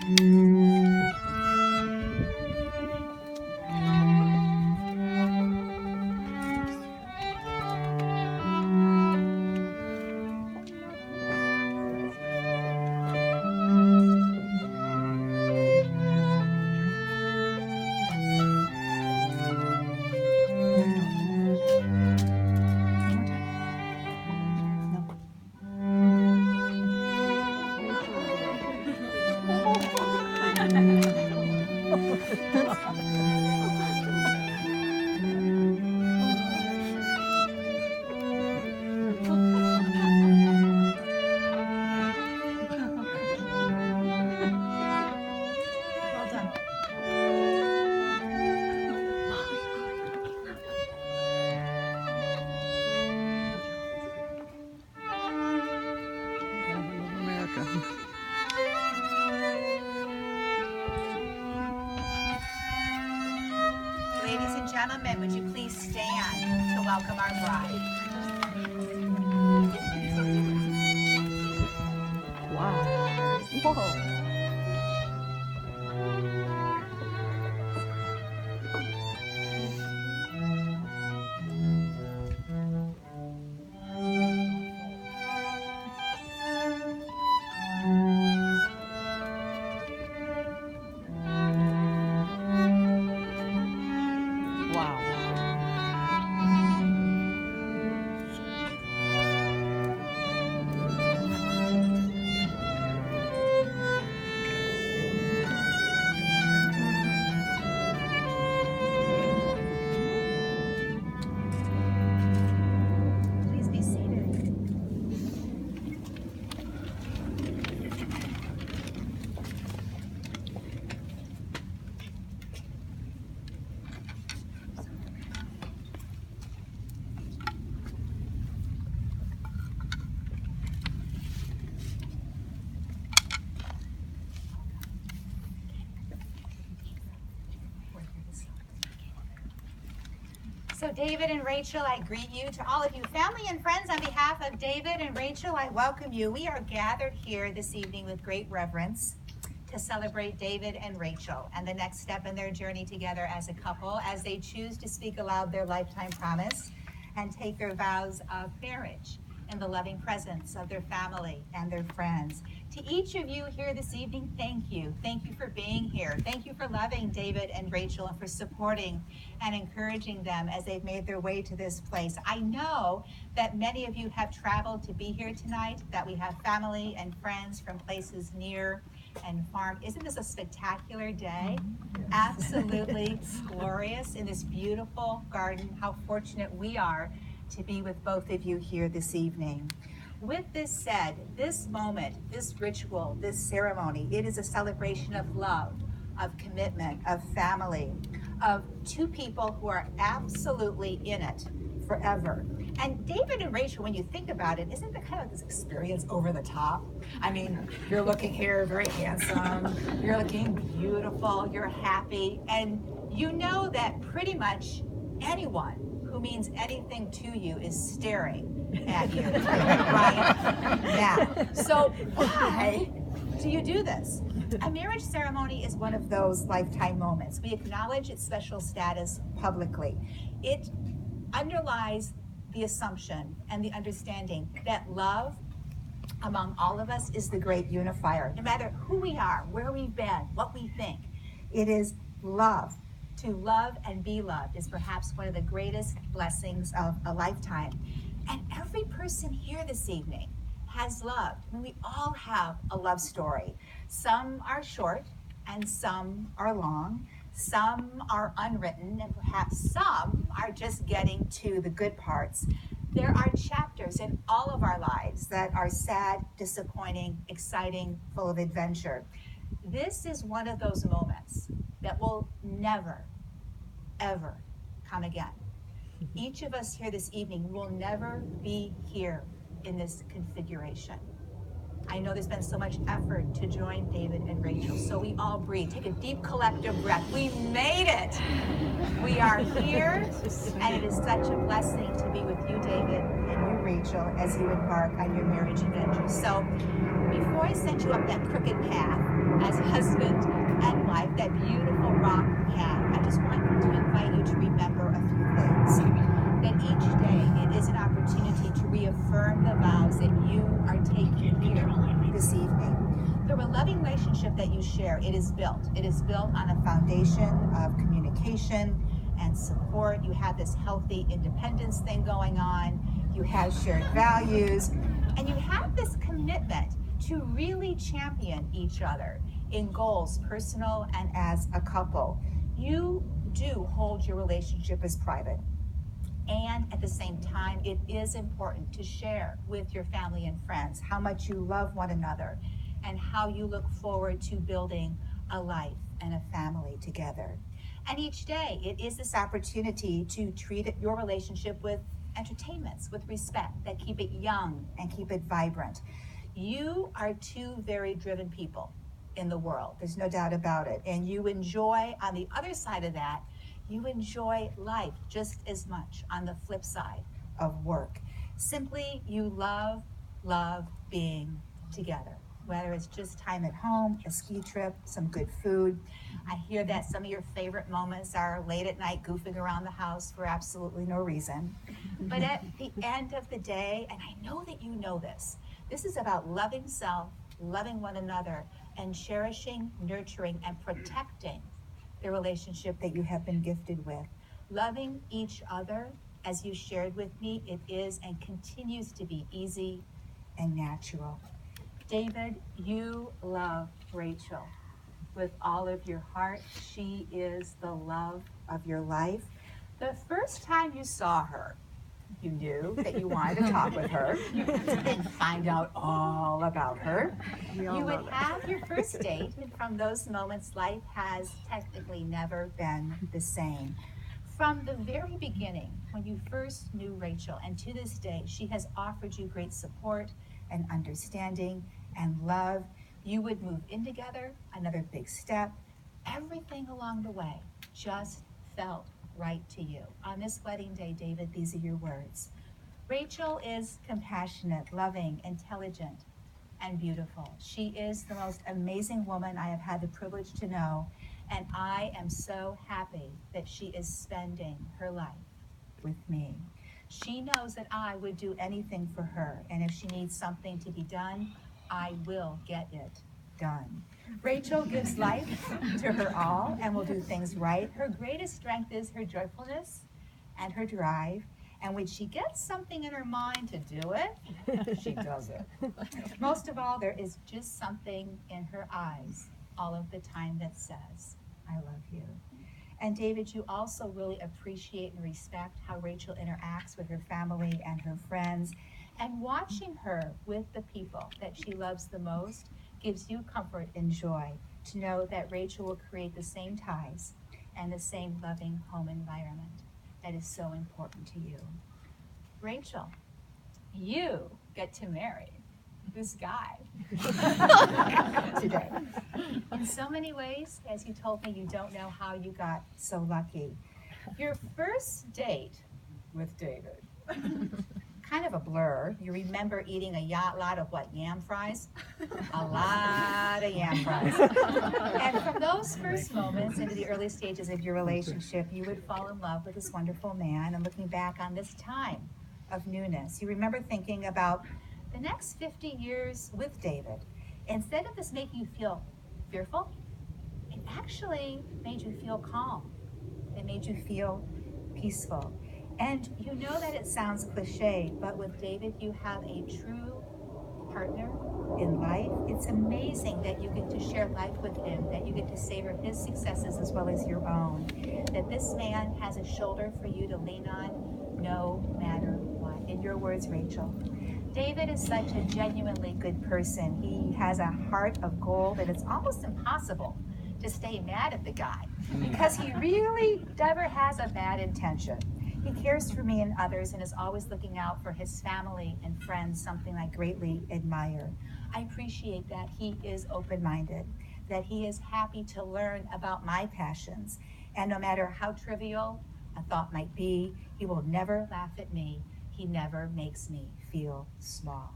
Ladies and gentlemen, would you please stand to welcome our bride? Wow. Whoa. Please be seated. So David and Rachel, I greet you. To all of you, family and friends, on behalf of David and Rachel, I welcome you. We are gathered here this evening with great reverence to celebrate David and Rachel and the next step in their journey together as a couple as they choose to speak aloud their lifetime promise and take their vows of marriage in the loving presence of their family and their friends. To each of you here this evening, thank you. Thank you for being here. Thank you for loving David and Rachel and for supporting and encouraging them as they've made their way to this place. I know that many of you have traveled to be here tonight, that we have family and friends from places near and far. Isn't this a spectacular day? Absolutely glorious in this beautiful garden. How fortunate we are to be with both of you here this evening. With this said, this moment, this ritual, this ceremony, it is a celebration of love, of commitment, of family, of two people who are absolutely in it forever. And David and Rachel, when you think about it, isn't that kind of this experience over the top? I mean, you're looking here very handsome, you're looking beautiful, you're happy, and you know that pretty much anyone who means anything to you is staring at you right now. So why do you do this? A marriage ceremony is one of those lifetime moments. We acknowledge its special status publicly. It underlies the assumption and the understanding that love among all of us is the great unifier. No matter who we are, where we've been, what we think, it is love. To love and be loved is perhaps one of the greatest blessings of a lifetime. And every person here this evening has loved. I mean, we all have a love story. Some are short and some are long. Some are unwritten and perhaps some are just getting to the good parts. There are chapters in all of our lives that are sad, disappointing, exciting, full of adventure. This is one of those moments that will never, ever come again. Each of us here this evening will never be here in this configuration. I know there's been so much effort to join David and Rachel, so we all breathe. Take a deep collective breath. We made it. We are here, and it is such a blessing to be with you, David, and you, Rachel, as you embark on your marriage adventure. So before I send you up that crooked path as husband your loving relationship that you share, it is built. It is built on a foundation of communication and support. You have this healthy independence thing going on. You have shared values, and you have this commitment to really champion each other in goals, personal and as a couple. You do hold your relationship as private. And at the same time, it is important to share with your family and friends how much you love one another and how you look forward to building a life and a family together. And each day, it is this opportunity to treat your relationship with entertainments, with respect, that keep it young and keep it vibrant. You are two very driven people in the world. There's no doubt about it. And you enjoy, on the other side of that, you enjoy life just as much on the flip side of work. Simply, you love being together, whether it's just time at home, a ski trip, some good food. I hear that some of your favorite moments are late at night goofing around the house for absolutely no reason. But at the end of the day, and I know that you know this is about loving self, loving one another, and cherishing, nurturing, and protecting the relationship that you have been gifted with. Loving each other, as you shared with me, it is and continues to be easy and natural. David, you love Rachel with all of your heart. She is the love of your life. The first time you saw her, you knew that you wanted to talk with her and find out all about her. You would have your first date, and from those moments, life has technically never been the same. From the very beginning, when you first knew Rachel, and to this day, she has offered you great support and understanding and love. You would move in together, another big step. Everything along the way just felt right to you. On this wedding day, David, these are your words. Rachel is compassionate, loving, intelligent, and beautiful. She is the most amazing woman I have had the privilege to know, and I am so happy that she is spending her life with me. She knows that I would do anything for her, and if she needs something to be done, I will get it done. Rachel gives life to her all and will do things right. Her greatest strength is her joyfulness and her drive. And when she gets something in her mind to do it, she does it. Most of all, there is just something in her eyes all of the time that says, I love you. And David, you also really appreciate and respect how Rachel interacts with her family and her friends. And watching her with the people that she loves the most gives you comfort and joy to know that Rachel will create the same ties and the same loving home environment that is so important to you. Rachel, you get to marry this guy today. In so many ways, as you told me, you don't know how you got so lucky. Your first date with David, kind of a blur. You remember eating a lot of what, yam fries? A lot of yam fries. And from those first moments into the early stages of your relationship, you would fall in love with this wonderful man. And looking back on this time of newness, you remember thinking about the next 50 years with David. Instead of this making you feel fearful, it actually made you feel calm. It made you feel peaceful. And you know that it sounds cliche, but with David, you have a true partner in life. It's amazing that you get to share life with him, that you get to savor his successes as well as your own, that this man has a shoulder for you to lean on no matter what. In your words, Rachel, David is such a genuinely good person. He has a heart of gold, and it's almost impossible to stay mad at the guy because he really never has a bad intention. He cares for me and others and is always looking out for his family and friends, something I greatly admire. I appreciate that he is open-minded, that he is happy to learn about my passions, and no matter how trivial a thought might be, he will never laugh at me. He never makes me feel small.